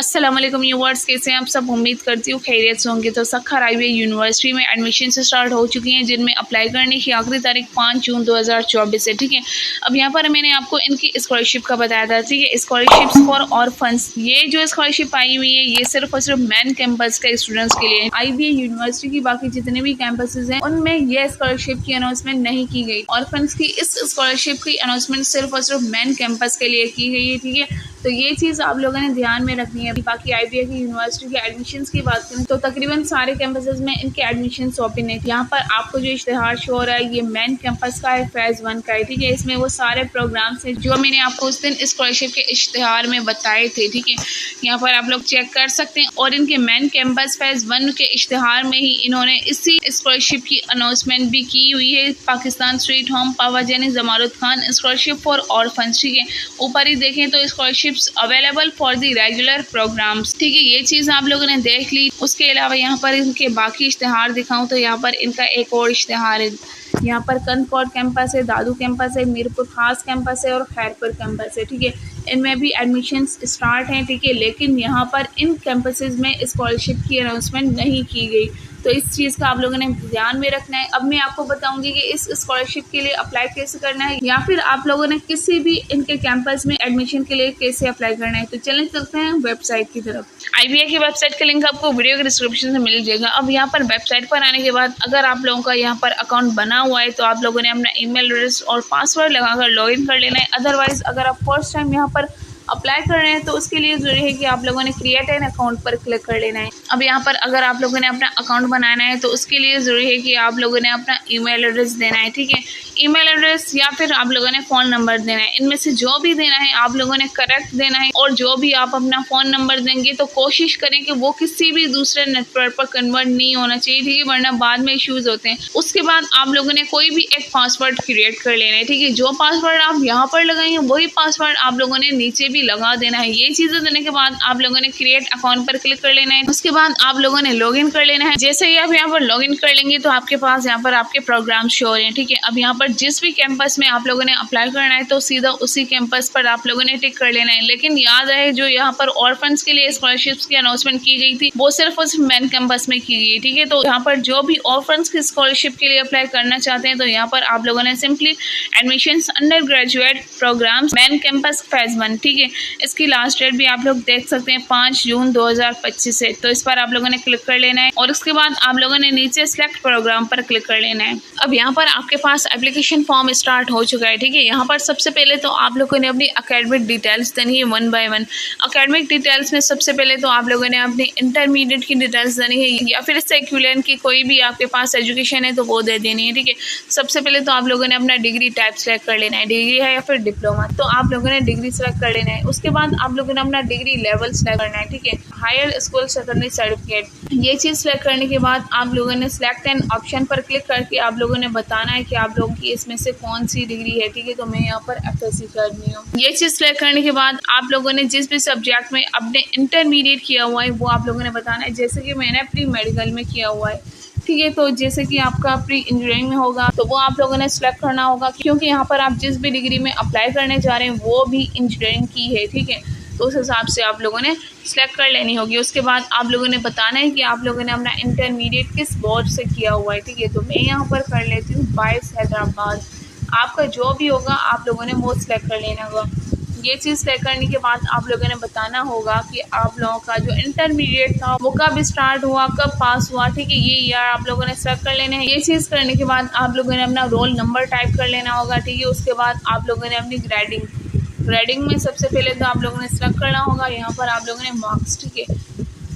अस्सलाम वालेकुम व्यूअर्स, कैसे हैं आप सब। उम्मीद करती हूँ खैरियत से होंगे। तो सखर IVA यूनिवर्सिटी में एडमिशन स्टार्ट हो चुकी हैं, जिनमें अप्लाई करने की आखिरी तारीख 5 जून 2024 है। ठीक है, अब यहाँ पर मैंने आपको इनकी स्कॉलरशिप का बताया था। ठीक है, स्कॉलरशिप्स फॉर ऑर्फन्स, ये जो स्कॉलरशिप आई हुई है ये सिर्फ और सिर्फ मेन कैंपस के स्टूडेंट्स के लिए है। IVA यूनिवर्सिटी की बाकी जितने भी कैंपसेस हैं उनमें ये स्कॉलरशिप की अनाउंसमेंट नहीं की गई। ऑर्फन्स की इस स्कॉलरशिप की अनाउंसमेंट सिर्फ और सिर्फ मेन कैंपस के लिए की गई है। ठीक है, तो ये चीज़ आप लोगों ने ध्यान में रखनी है। बाकी IVA की यूनिवर्सिटी के एडमिशन्स की बात करें तो तकरीबन सारे कैंपसेस में इनके एडमिशन ओपन है। यहाँ पर आपको जो इश्तिहार शो हो रहा है ये मेन कैंपस का है, फेज़ 1 का है। ठीक है, इसमें वो सारे प्रोग्राम्स हैं जो मैंने आपको उस दिन स्कॉलरशिप के इश्तिहार में बताए थे। ठीक है, यहाँ पर आप लोग चेक कर सकते हैं। और इनके मेन कैंपस फेज़ 1 के इश्तिहार में ही इन्होंने इसी स्कॉलरशिप की अनाउंसमेंट भी की हुई है। पाकिस्तान स्वीट होम पावाजानी जमारुत खान स्कॉलरशिप फॉर ऑर्फन्स। ठीक है, ऊपर ही देखें तो scholarship available for the regular programs. ठीक है, ये चीज़ आप लोगों ने देख ली। उसके अलावा यहाँ पर इनके बाकी इश्तिहार दिखाऊं तो यहाँ पर इनका एक और इश्तिहार है। यहाँ पर कंदकोट कैंपस है, दादू कैंपस है, मीरपुर खास कैंपस है और खैरपुर कैंपस है। ठीक है, इनमें भी एडमिशन्स स्टार्ट हैं। ठीक है, लेकिन यहाँ पर इन कैंपसेस में स्कॉलरशिप की अनाउंसमेंट नहीं की गई, तो इस चीज़ का आप लोगों ने ध्यान में रखना है। अब मैं आपको बताऊंगी कि इस स्कॉलरशिप के लिए अप्लाई कैसे करना है, या फिर आप लोगों ने किसी भी इनके कैंपस में एडमिशन के लिए कैसे अप्लाई करना है। तो चलें चलते हैं वेबसाइट की तरफ। IVA की वेबसाइट का लिंक आपको वीडियो के डिस्क्रिप्शन में मिल जाएगा। अब यहाँ पर वेबसाइट पर आने के बाद अगर आप लोगों का यहाँ पर अकाउंट बना हुआ है तो आप लोगों ने अपना ईमेल एड्रेस और पासवर्ड लगाकर लॉगिन कर लेना है। अदरवाइज अगर आप फर्स्ट टाइम यहाँ पर अप्लाई कर रहे हैं तो उसके लिए ज़रूरी है कि आप लोगों ने क्रिएट एन अकाउंट पर क्लिक कर लेना है। अब यहाँ पर अगर आप लोगों ने अपना अकाउंट बनाना है तो उसके लिए ज़रूरी है कि आप लोगों ने अपना ईमेल एड्रेस देना है। ठीक है, ईमेल एड्रेस या फिर आप लोगों ने फ़ोन नंबर देना है। इनमें से जो भी देना है आप लोगों ने करेक्ट देना है। और जो भी आप अपना फ़ोन नंबर देंगे तो कोशिश करें कि वो किसी भी दूसरे नेटवर्क पर कन्वर्ट नहीं होना चाहिए। ठीक है, वरना बाद में इश्यूज़ होते हैं। उसके बाद आप लोगों ने कोई भी एक पासवर्ड क्रिएट कर लेना है। ठीक है, जो पासवर्ड आप यहाँ पर लगाएंगे वही पासवर्ड आप लोगों ने नीचे भी लगा देना है। ये चीज़ें देने के बाद आप लोगों ने क्रिएट अकाउंट पर क्लिक कर लेना है। उसके बाद आप लोगों ने लॉगिन कर लेना है। जैसे ही आप यहाँ पर लॉगिन कर लेंगे तो आपके पास यहाँ पर आपके प्रोग्राम शो हो रहे हैं। ठीक है, अब यहाँ पर जिस भी कैंपस में आप लोगों ने अप्लाई करना है तो सीधा उसी कैंपस पर आप लोगों ने टिक कर लेना है। लेकिन याद रहे जो यहाँ पर ऑर्फन्स के लिए स्कॉलरशिप्स की अनाउंसमेंट की गई थी वो सिर्फ उस मेन कैंपस में की गई। ठीक है, तो यहाँ पर जो भी ऑर्फन्स की स्कॉलरशिप के लिए अप्लाई करना चाहते हैं तो यहाँ पर आप लोगों ने simply admissions undergraduate programmes main campus phase 1। ठीक है, इसकी लास्ट डेट भी आप लोग देख सकते हैं 5 जून 2025 है। तो इस पर आप लोगों ने क्लिक कर लेना है और उसके बाद आप लोगों ने नीचे सिलेक्ट प्रोग्राम पर क्लिक कर लेना है। अब यहाँ पर आपके पास एप्लीकेशन फॉर्म स्टार्ट हो चुका है। ठीक है, यहाँ पर सबसे पहले तो आप लोगों ने अपनी अकेडमिक डिटेल्स देनी है 1 बाय 1। अकेडमिक डिटेल्स में सबसे पहले तो आप लोगों ने अपनी इंटरमीडिएट की डिटेल्स देनी है, या फिर इससे इक्विवेलेंट की कोई भी आपके पास एजुकेशन है तो वो दे देनी है। ठीक है, सबसे पहले तो आप लोगों ने अपना डिग्री टाइप सेलेक्ट कर लेना है, डिग्री है या फिर डिप्लोमा, तो आप लोगों ने डिग्री सेलेक्ट कर लेना है। उसके बाद आप लोगों ने अपना डिग्री लेवल सेलेक्ट करना है। ठीक है, हायर स्कूल सेकेंडरी सर्टिफिकेट, ये चीज़ सेलेक्ट करने के बाद आप लोगों ने सिलेक्ट एन ऑप्शन पर क्लिक करके आप लोगों ने बताना है कि आप लोगों की इसमें से कौन सी डिग्री है। ठीक है, तो मैं यहाँ पर FSC करनी हूँ। ये चीज़ सेलेक्ट करने के बाद आप लोगों ने जिस भी सब्जेक्ट में अपने इंटरमीडिएट किया हुआ है वो आप लोगों ने बताना है। जैसे कि मैंने प्री मेडिकल में किया हुआ है। ठीक है, तो जैसे कि आपका प्री इंजीनियरिंग में होगा तो वो आप लोगों ने सिलेक्ट करना होगा, क्योंकि यहाँ पर आप जिस भी डिग्री में अप्लाई करने जा रहे हैं वो भी इंजीनियरिंग की है। ठीक है, तो उस हिसाब से आप लोगों ने सिलेक्ट कर लेनी होगी। उसके बाद आप लोगों ने बताना है कि आप लोगों ने अपना इंटरमीडिएट किस बोर्ड से किया हुआ है। ठीक है, तो मैं यहाँ पर कर लेती हूँ बायस हैदराबाद। आपका जो भी होगा आप लोगों ने वो सिलेक्ट कर लेना होगा। ये चीज़ सेलेक्ट करने के बाद आप लोगों ने बताना होगा कि आप लोगों का जो इंटरमीडिएट था वो कब स्टार्ट हुआ, कब पास हुआ। ठीक है, ये ईयर आप लोगों ने सेलेक्ट कर लेना है। ये चीज़ करने के बाद आप लोगों ने अपना रोल नंबर टाइप कर लेना होगा। ठीक है, उसके बाद आप लोगों ने अपनी ग्रेडिंग में सबसे पहले तो आप लोगों ने सेलेक्ट करना होगा यहाँ पर आप लोगों ने मार्क्स। ठीक है,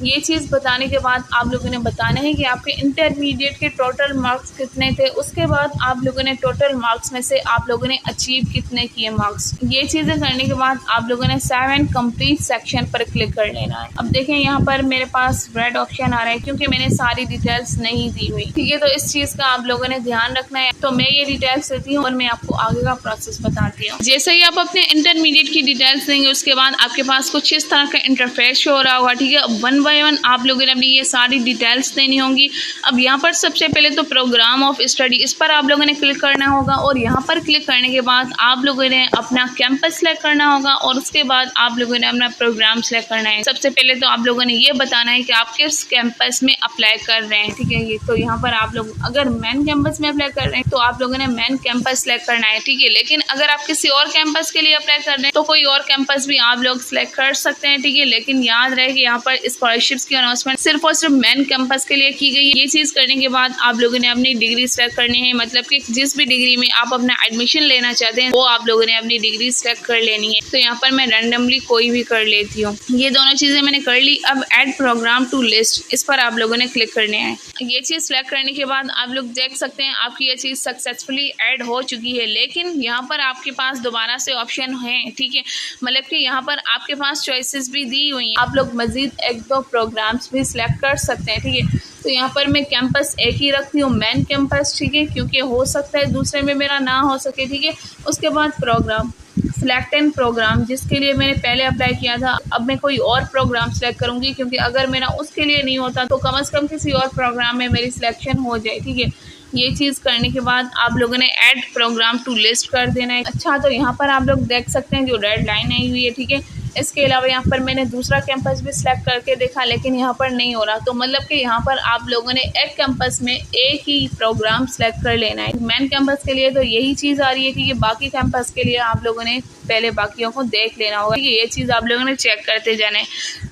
ये चीज़ बताने के बाद आप लोगों ने बताना है कि आपके इंटरमीडिएट के टोटल मार्क्स कितने थे। उसके बाद आप लोगों ने टोटल मार्क्स में से आप लोगों ने अचीव कितने किए मार्क्स। ये चीज़ें करने के बाद आप लोगों ने सेव एंड कंप्लीट सेक्शन पर क्लिक कर लेना है। अब देखें यहाँ पर मेरे पास रेड ऑप्शन आ रहा है क्योंकि मैंने सारी डिटेल्स नहीं दी हुई। ठीक है, तो इस चीज़ का आप लोगों ने ध्यान रखना है। तो मैं ये डिटेल्स देती हूँ और मैं आपको आगे का प्रोसेस बताती हूँ। जैसे ही आप अपने इंटरमीडिएट की डिटेल्स देंगे उसके बाद आपके पास कुछ इस तरह का इंटरफेस शो हो रहा होगा। ठीक है, 1 बाय वन आप लोगों ने अपनी ये सारी डिटेल्स देनी होंगी। अब यहाँ पर सबसे पहले तो प्रोग्राम ऑफ स्टडी, इस पर आप लोगों ने क्लिक करना होगा और यहाँ पर क्लिक करने के बाद आप लोगों ने अपना कैंपस सेलेक्ट करना होगा और उसके बाद आप लोगों ने अपना प्रोग्राम सेलेक्ट करना है। सबसे पहले तो आप लोगों ने ये बताना है कि आप किस कैंपस में अप्लाई कर रहे हैं, ठीक है। ये तो यहाँ पर आप लोग अगर मेन कैंपस में अप्लाई कर रहे हैं तो आप लोगों ने मेन कैंपस सेलेक्ट करना है, ठीक है। लेकिन अगर आप किसी और कैंपस के लिए अप्लाई कर रहे हैं तो कोई और कैंपस भी आप लोग सेलेक्ट कर सकते हैं, ठीक है। लेकिन याद रहे कि यहाँ पर स्कॉलरशिप्स की अनाउंसमेंट सिर्फ और सिर्फ मेन कैंपस के लिए की गई है। ये चीज़ करने के बाद आप लोगों ने अपनी डिग्री सेलेक्ट करनी है, मतलब कि जिस भी डिग्री में आप अपना एडमिशन लेना चाहते हैं वो आप लोगों ने अपनी डिग्री सेलेक्ट कर लेनी है। तो यहाँ पर मैं रैंडमली कोई भी कर लेती हूँ। ये दोनों चीज़ें मैंने कर ली। अब ऐड प्रोग्राम टू लिस्ट, इस पर आप लोगों ने क्लिक करने हैं। ये चीज़ सेलेक्ट करने के बाद आप लोग देख सकते हैं आपकी ये चीज़ सक्सेसफुली ऐड हो चुकी है। लेकिन यहाँ पर आपके पास दोबारा से ऑप्शन है, ठीक है। मतलब कि यहाँ पर आपके पास चॉइसेस भी दी हुई हैं, आप लोग मजीद 1-2 प्रोग्राम्स भी सिलेक्ट कर सकते हैं, ठीक है। तो यहाँ पर मैं कैंपस एक ही रखती हूँ, मेन कैंपस, ठीक है, क्योंकि हो सकता है दूसरे में मेरा ना हो सके, ठीक है। उसके बाद प्रोग्राम सिलेक्ट एंड प्रोग्राम, जिसके लिए मैंने पहले अप्लाई किया था, अब मैं कोई और प्रोग्राम सेलेक्ट करूँगी क्योंकि अगर मेरा उसके लिए नहीं होता तो कम से कम किसी और प्रोग्राम में मेरी सिलेक्शन हो जाए, ठीक है। ये चीज़ करने के बाद आप लोगों ने ऐड प्रोग्राम टू लिस्ट कर देना है। अच्छा, तो यहाँ पर आप लोग देख सकते हैं जो रेड लाइन आई हुई है, ठीक है। इसके अलावा यहाँ पर मैंने दूसरा कैंपस भी सिलेक्ट करके देखा लेकिन यहाँ पर नहीं हो रहा, तो मतलब कि यहाँ पर आप लोगों ने एक कैंपस में एक ही प्रोग्राम सेलेक्ट कर लेना है। मेन कैंपस के लिए तो यही चीज़ आ रही है कि बाकी कैंपस के लिए आप लोगों ने पहले बाकियों को देख लेना होगा, ठीक है। ये चीज़ आप लोगों ने चेक करते जाना है।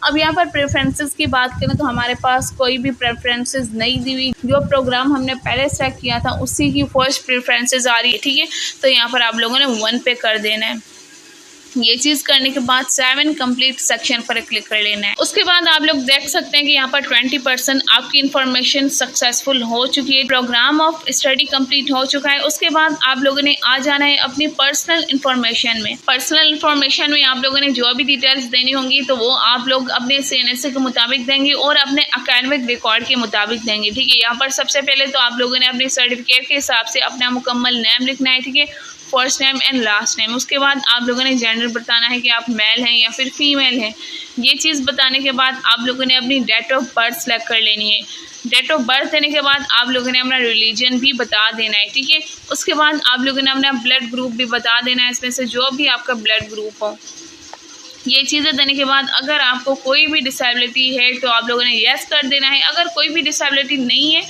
अब यहाँ पर प्रेफरेंसेस की बात करें तो हमारे पास कोई भी प्रेफरेंसेस नहीं दी हुई, जो प्रोग्राम हमने पहले सेलेक्ट किया था उसी की फर्स्ट प्रेफरेंसेस आ रही है, ठीक है। तो यहाँ पर आप लोगों ने 1 पे कर देना है। ये चीज़ करने के बाद 7 कंप्लीट सेक्शन पर क्लिक कर लेना है। उसके बाद आप लोग देख सकते हैं कि यहाँ पर 20% आपकी इन्फॉर्मेशन सक्सेसफुल हो चुकी है, प्रोग्राम ऑफ स्टडी कंप्लीट हो चुका है। उसके बाद आप लोगों ने आ जाना है अपनी पर्सनल इन्फॉर्मेशन में। पर्सनल इन्फॉर्मेशन में आप लोगों ने जो भी डिटेल्स देनी होंगी तो वो आप लोग अपने CNSA के मुताबिक देंगे और अपने अकेडमिक रिकॉर्ड के मुताबिक देंगे, ठीक है। यहाँ पर सबसे पहले तो आप लोगों ने अपने सर्टिफिकेट के हिसाब से अपना मुकम्मल नेम लिखना है, ठीक है, first name and last name. उसके बाद आप लोगों ने जेंडर बताना है कि आप मेल हैं या फिर फीमेल हैं। ये चीज़ बताने के बाद आप लोगों ने अपनी डेट ऑफ बर्थ सेलेक्ट कर लेनी है। डेट ऑफ बर्थ देने के बाद आप लोगों ने अपना रिलीजन भी बता देना है, ठीक है। उसके बाद आप लोगों ने अपना ब्लड ग्रुप भी बता देना है, इसमें से जो भी आपका ब्लड ग्रुप हो। ये चीज़ें देने के बाद अगर आपको कोई भी डिसेबिलिटी है तो आप लोगों ने येस कर देना है, अगर कोई भी डिसेबिलिटी नहीं है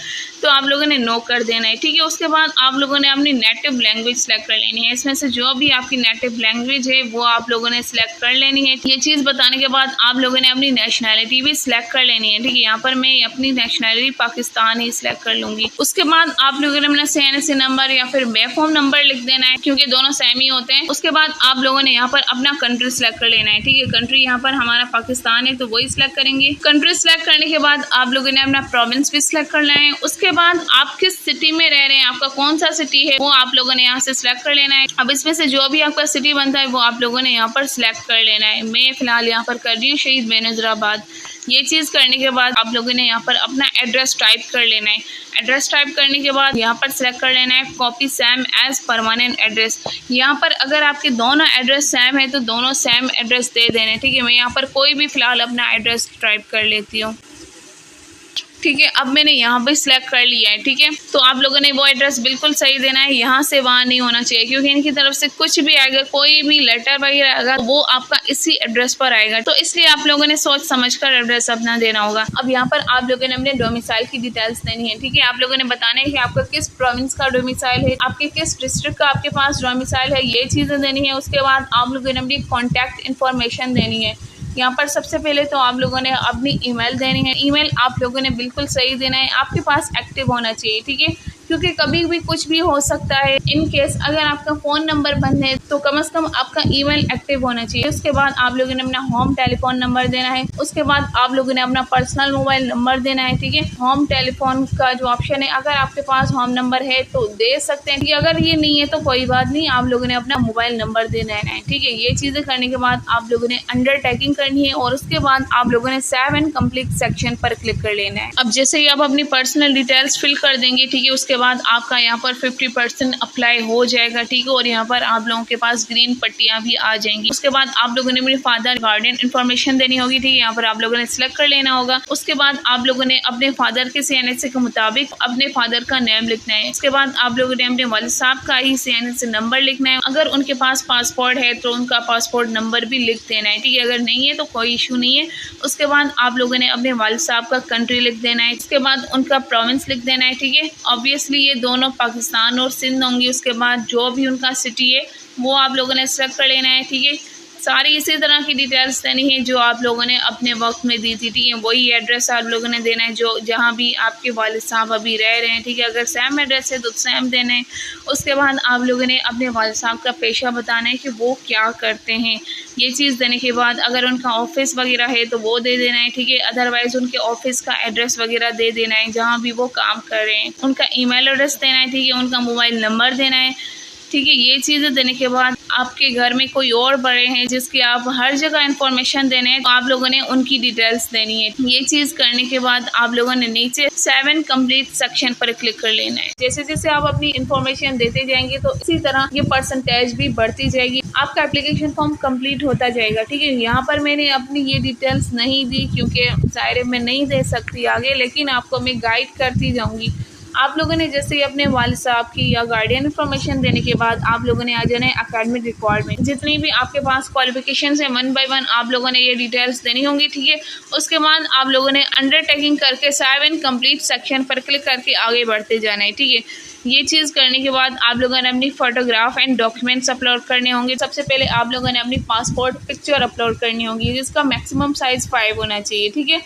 तो आप लोगों ने नो कर देना है, ठीक है। उसके बाद आप लोगों ने अपनी नेटिव लैंग्वेज सेलेक्ट कर लेनी है, इसमें से जो भी आपकी नेटिव लैंग्वेज है वो आप लोगों ने सिलेक्ट कर लेनी है। ये चीज़ बताने के बाद आप लोगों ने अपनी नेशनैलिटी भी सिलेक्ट कर लेनी है, ठीक है। यहाँ पर मैं अपनी नेशनैलिटी पाकिस्तान ही सिलेक्ट कर लूँगी। उसके बाद आप लोगों ने अपना CNSA नंबर या फिर बैक होम नंबर लिख देना है क्योंकि दोनों सेम ही होते हैं। उसके बाद आप लोगों ने यहाँ पर अपना कंट्री सेलेक्ट कर लेना है, ठीक है। कंट्री यहाँ पर हमारा पाकिस्तान है तो वही सिलेक्ट करेंगे। कंट्री सेलेक्ट करने के बाद आप लोगों ने अपना प्रोविंस भी सिलेक्ट करना है। उसके बाद आप किस सिटी में रह रहे हैं, आपका कौन सा सिटी है वो आप लोगों ने यहाँ से सिलेक्ट कर लेना है। अब इसमें से जो भी आपका सिटी बनता है वो आप लोगों ने यहाँ पर सिलेक्ट कर लेना है। मैं फिलहाल यहाँ पर कर रही हूँ शहीद बेनज़ीराबाद। ये चीज़ करने के बाद आप लोगों ने यहाँ पर अपना एड्रेस टाइप कर लेना है। एड्रेस टाइप करने के बाद यहाँ पर सिलेक्ट कर लेना है copy same as permanent address. यहाँ पर अगर आपके दोनों एड्रेस सेम है तो दोनों सेम एड्रेस दे देने, ठीक है। मैं यहाँ पर कोई भी फ़िलहाल अपना एड्रेस टाइप कर लेती हूँ, ठीक है। अब मैंने यहाँ पे सिलेक्ट कर लिया है, ठीक है। तो आप लोगों ने वो एड्रेस बिल्कुल सही देना है, यहाँ से वहाँ नहीं होना चाहिए क्योंकि इनकी तरफ से कुछ भी आएगा, कोई भी लेटर वगैरह आएगा वो आपका इसी एड्रेस पर आएगा, तो इसलिए आप लोगों ने सोच समझ कर एड्रेस अपना देना होगा। अब यहाँ पर आप लोगों ने अपने डोमिसाइल की डिटेल्स देनी है, ठीक है। आप लोगों ने बताना है कि आपका किस प्रोविंस का डोमिसाइल है, आपके किस डिस्ट्रिक्ट का आपके पास डोमिसाइल है, ये चीज़ें देनी है। उसके बाद आप लोगों ने अपनी कॉन्टैक्ट इन्फॉर्मेशन देनी है। यहाँ पर सबसे पहले तो आप लोगों ने अपनी ईमेल देनी है। ईमेल आप लोगों ने बिल्कुल सही देना है, आपके पास एक्टिव होना चाहिए, ठीक है, क्योंकि कभी भी कुछ भी हो सकता है। इन केस अगर आपका फ़ोन नंबर बंद है तो कम से कम आपका ईमेल एक्टिव होना चाहिए। उसके बाद आप लोगों ने अपना होम टेलीफोन नंबर देना है। उसके बाद आप लोगों ने अपना पर्सनल मोबाइल नंबर देना है, ठीक है। होम टेलीफोन का जो ऑप्शन है अगर आपके पास होम नंबर है तो दे सकते हैं, अगर ये नहीं है तो कोई बात नहीं, आप लोगों ने अपना मोबाइल नंबर देना है, ठीक है। ये चीज़ें करने के बाद आप लोगों ने अंडरटेकिंग करनी है और उसके बाद आप लोगों ने 7 कंप्लीट सेक्शन पर क्लिक कर लेना है। अब जैसे ही आप अपनी पर्सनल डिटेल्स फिल कर देंगे, ठीक है, उसके बाद आपका यहाँ पर 50% अप्लाई हो जाएगा, ठीक है। और यहाँ पर आप लोगों के पास ग्रीन पट्टियाँ भी आ जाएंगी। उसके बाद आप लोगों ने अपने फादर गार्डियन इन्फॉर्मेशन देनी होगी, ठीक है। यहाँ पर आप लोगों ने सिलेक्ट कर लेना होगा। उसके बाद आप लोगों ने अपने फादर के CNH के मुताबिक अपने फादर का नेम लिखना है। उसके बाद आप लोगों ने अपने वालिद साहब का ही CNH नंबर लिखना है। अगर उनके पास पासपोर्ट है तो उनका पासपोर्ट नंबर भी लिख देना है, ठीक है। अगर नहीं है तो कोई इशू नहीं है। उसके बाद आप लोगों ने अपने वालिद साहब का कंट्री लिख देना है। उसके बाद उनका प्रोविंस लिख देना है, ठीक है। ऑब्वियसली ये दोनों पाकिस्तान और सिंध होंगी। उसके बाद जो भी उनका सिटी है वो आप लोगों ने सेलेक्ट कर लेना है, ठीक है। सारी इसी तरह की डिटेल्स देनी है जो आप लोगों ने अपने वक्त में दी थी, ठीक है। वही एड्रेस आप लोगों ने देना है जो जहाँ भी आपके वालिद साहब अभी रह रहे हैं, ठीक है। अगर सेम एड्रेस है तो सेम देना है। उसके बाद आप लोगों ने अपने वालिद साहब का पेशा बताना है कि वो क्या करते हैं। ये चीज़ देने के बाद अगर उनका ऑफिस वगैरह है तो वो दे देना है, ठीक है। अदरवाइज़ उनके ऑफिस का एड्रेस वगैरह दे देना है जहाँ भी वो काम कर रहे हैं। उनका ईमेल एड्रेस देना है, ठीक है। उनका मोबाइल नंबर देना है, ठीक है। ये चीज़ें देने के बाद आपके घर में कोई और बड़े हैं जिसकी आप हर जगह इन्फॉर्मेशन देने हैं तो आप लोगों ने उनकी डिटेल्स देनी है। ये चीज़ करने के बाद आप लोगों ने नीचे 7 कंप्लीट सेक्शन पर क्लिक कर लेना है। जैसे जैसे आप अपनी इन्फॉर्मेशन देते जाएंगे तो इसी तरह ये परसेंटेज भी बढ़ती जाएगी। आपका एप्लीकेशन फॉर्म कंप्लीट होता जाएगा, ठीक है। यहाँ पर मैंने अपनी ये डिटेल्स नहीं दी क्योंकि ज़ाहिर मैं नहीं दे सकती आगे, लेकिन आपको मैं गाइड करती जाऊँगी। आप लोगों ने जैसे ही अपने वालिद साहब की या गार्डियन इन्फॉर्मेशन देने के बाद आप लोगों ने आ जाना है एकेडमिक रिकॉर्ड में। जितनी भी आपके पास क्वालिफिकेशन है 1 बाय 1 आप लोगों ने ये डिटेल्स देनी होंगी, ठीक है। उसके बाद आप लोगों ने अंडरटेकिंग करके 7 कंप्लीट सेक्शन पर क्लिक करके आगे बढ़ते जाना है, ठीक है। ये चीज़ करने के बाद आप लोगों ने अपनी फ़ोटोग्राफ एंड डॉक्यूमेंट्स अपलोड करने होंगे। सबसे पहले आप लोगों ने अपनी पासपोर्ट पिक्चर अपलोड करनी होगी जिसका मैक्सिमम साइज़ 5 होना चाहिए, ठीक है।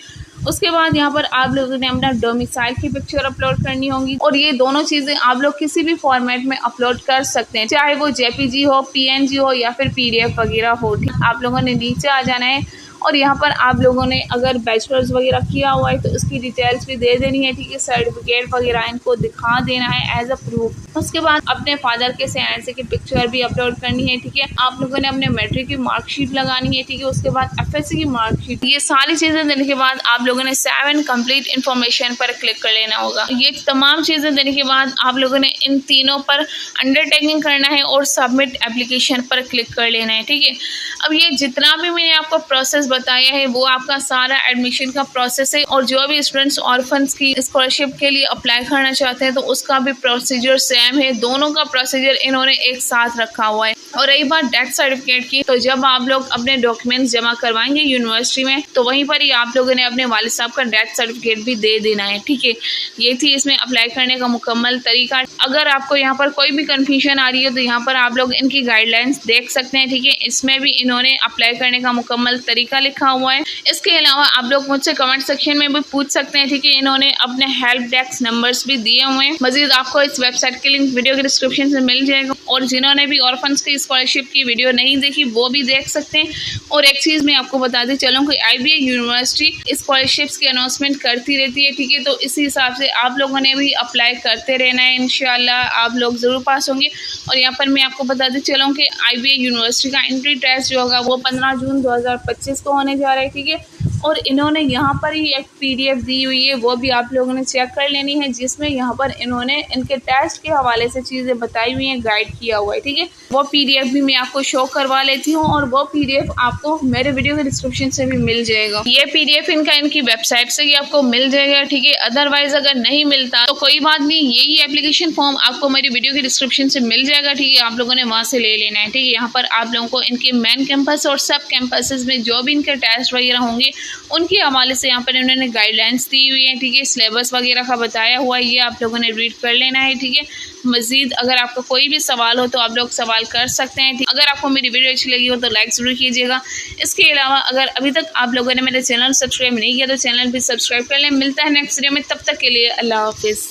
उसके बाद यहाँ पर आप लोगों ने अपना डोमिसाइल की पिक्चर अपलोड करनी होगी। और ये दोनों चीज़ें आप लोग किसी भी फॉर्मेट में अपलोड कर सकते हैं, चाहे वो JPG हो, PNG हो या फिर PDF वगैरह हो, ठीक। आप लोगों ने नीचे आ जाना है और यहाँ पर आप लोगों ने अगर बैचलर्स वगैरह किया हुआ है तो उसकी डिटेल्स भी दे देनी है, ठीक है। सर्टिफिकेट वगैरह इनको दिखा देना है एज अ प्रूफ। उसके बाद अपने फादर के CNH की पिक्चर भी अपलोड करनी है, ठीक है। आप लोगों ने अपने मैट्रिक की मार्कशीट लगानी है, ठीक है। उसके बाद FSC की मार्कशीट। ये सारी चीज़ें देने के बाद आप लोगों ने 7 कंप्लीट इन्फॉर्मेशन पर क्लिक कर लेना होगा। ये तमाम चीज़ें देने के बाद आप लोगों ने इन तीनों पर अंडरटेकिंग करना है और सबमिट एप्लीकेशन पर क्लिक कर लेना है, ठीक है। अब ये जितना भी मैंने आपको प्रोसेस बताया है वो आपका सारा एडमिशन का प्रोसेस है। और जो भी स्टूडेंट्स ऑर्फन्स की स्कॉलरशिप के लिए अप्लाई करना चाहते हैं तो उसका भी प्रोसीजर सेम है। दोनों का प्रोसीजर इन्होंने एक साथ रखा हुआ है। और रही बात डेथ सर्टिफिकेट की, तो जब आप लोग अपने डॉक्यूमेंट्स जमा करवाएंगे यूनिवर्सिटी में तो वहीं पर ही आप लोगों ने अपने वालिद साहब का डेथ सर्टिफिकेट भी दे देना है, ठीक है। ये थी इसमें अप्लाई करने का मुकम्मल तरीका। अगर आपको यहाँ पर कोई भी कन्फ्यूजन आ रही है तो यहाँ पर आप लोग इनकी गाइडलाइंस देख सकते हैं, ठीक है। इसमें भी इन्होंने अप्लाई करने का मुकम्मल तरीका लिखा हुआ है। इसके अलावा आप लोग मुझसे कमेंट सेक्शन में भी पूछ सकते हैं, ठीक है। इन्होंने अपने हेल्प डेस्क नंबर्स भी दिए हुए हैं। मजीद आपको इस वेबसाइट के लिंक वीडियो के डिस्क्रिप्शन से मिल जाएगा। और जिन्होंने भी ऑर्फन्स की स्कॉलरशिप की वीडियो नहीं देखी वो भी देख सकते हैं। और एक चीज़ मैं आपको बताती चलूँ कि IBA यूनिवर्सिटी स्कॉलरशिप्स की अनाउंसमेंट करती रहती है, ठीक है। तो इसी हिसाब से आप लोगों ने भी अप्लाई करते रहना है, इंशाल्लाह आप लोग ज़रूर पास होंगे। और यहाँ पर मैं आपको बताती चलूँ कि IBA यूनिवर्सिटी का एंट्री टेस्ट जो होगा वो 15 जून 2025 को होने जा रहा है, ठीक है। और इन्होंने यहाँ पर ही एक PDF दी हुई है, वो भी आप लोगों ने चेक कर लेनी है, जिसमें यहाँ पर इन्होंने इनके टेस्ट के हवाले से चीज़ें बताई हुई हैं, गाइड किया हुआ है, ठीक है। वो PDF भी मैं आपको शो करवा लेती हूँ और वो PDF आपको मेरे वीडियो के डिस्क्रिप्शन से भी मिल जाएगा। ये PDF इनकी वेबसाइट से ही आपको मिल जाएगा, ठीक है। अदरवाइज अगर नहीं मिलता तो कोई बात नहीं, यही एप्लीकेशन फॉर्म आपको मेरी वीडियो के डिस्क्रिप्शन से मिल जाएगा, ठीक है। आप लोगों ने वहाँ से ले लेना है, ठीक है। यहाँ पर आप लोगों को इनके मेन कैंपस और सब कैंपसेस में जो भी इनके टेस्ट वगैरह होंगे उनके हवाले से यहाँ पर इन्होंने गाइडलाइंस दी हुई है, ठीक है। सिलेबस वगैरह का बताया हुआ है, ये आप लोगों ने रीड कर लेना है, ठीक है। मजीद अगर आपको कोई भी सवाल हो तो आप लोग सवाल कर सकते हैं। अगर आपको मेरी वीडियो अच्छी लगी हो तो लाइक ज़रूर कीजिएगा। इसके अलावा अगर अभी तक आप लोगों ने मेरे चैनल सब्सक्राइब नहीं किया तो चैनल भी सब्सक्राइब कर लें। मिलता है नेक्स्ट वीडियो में, तब तक के लिए अल्लाह हाफिज़।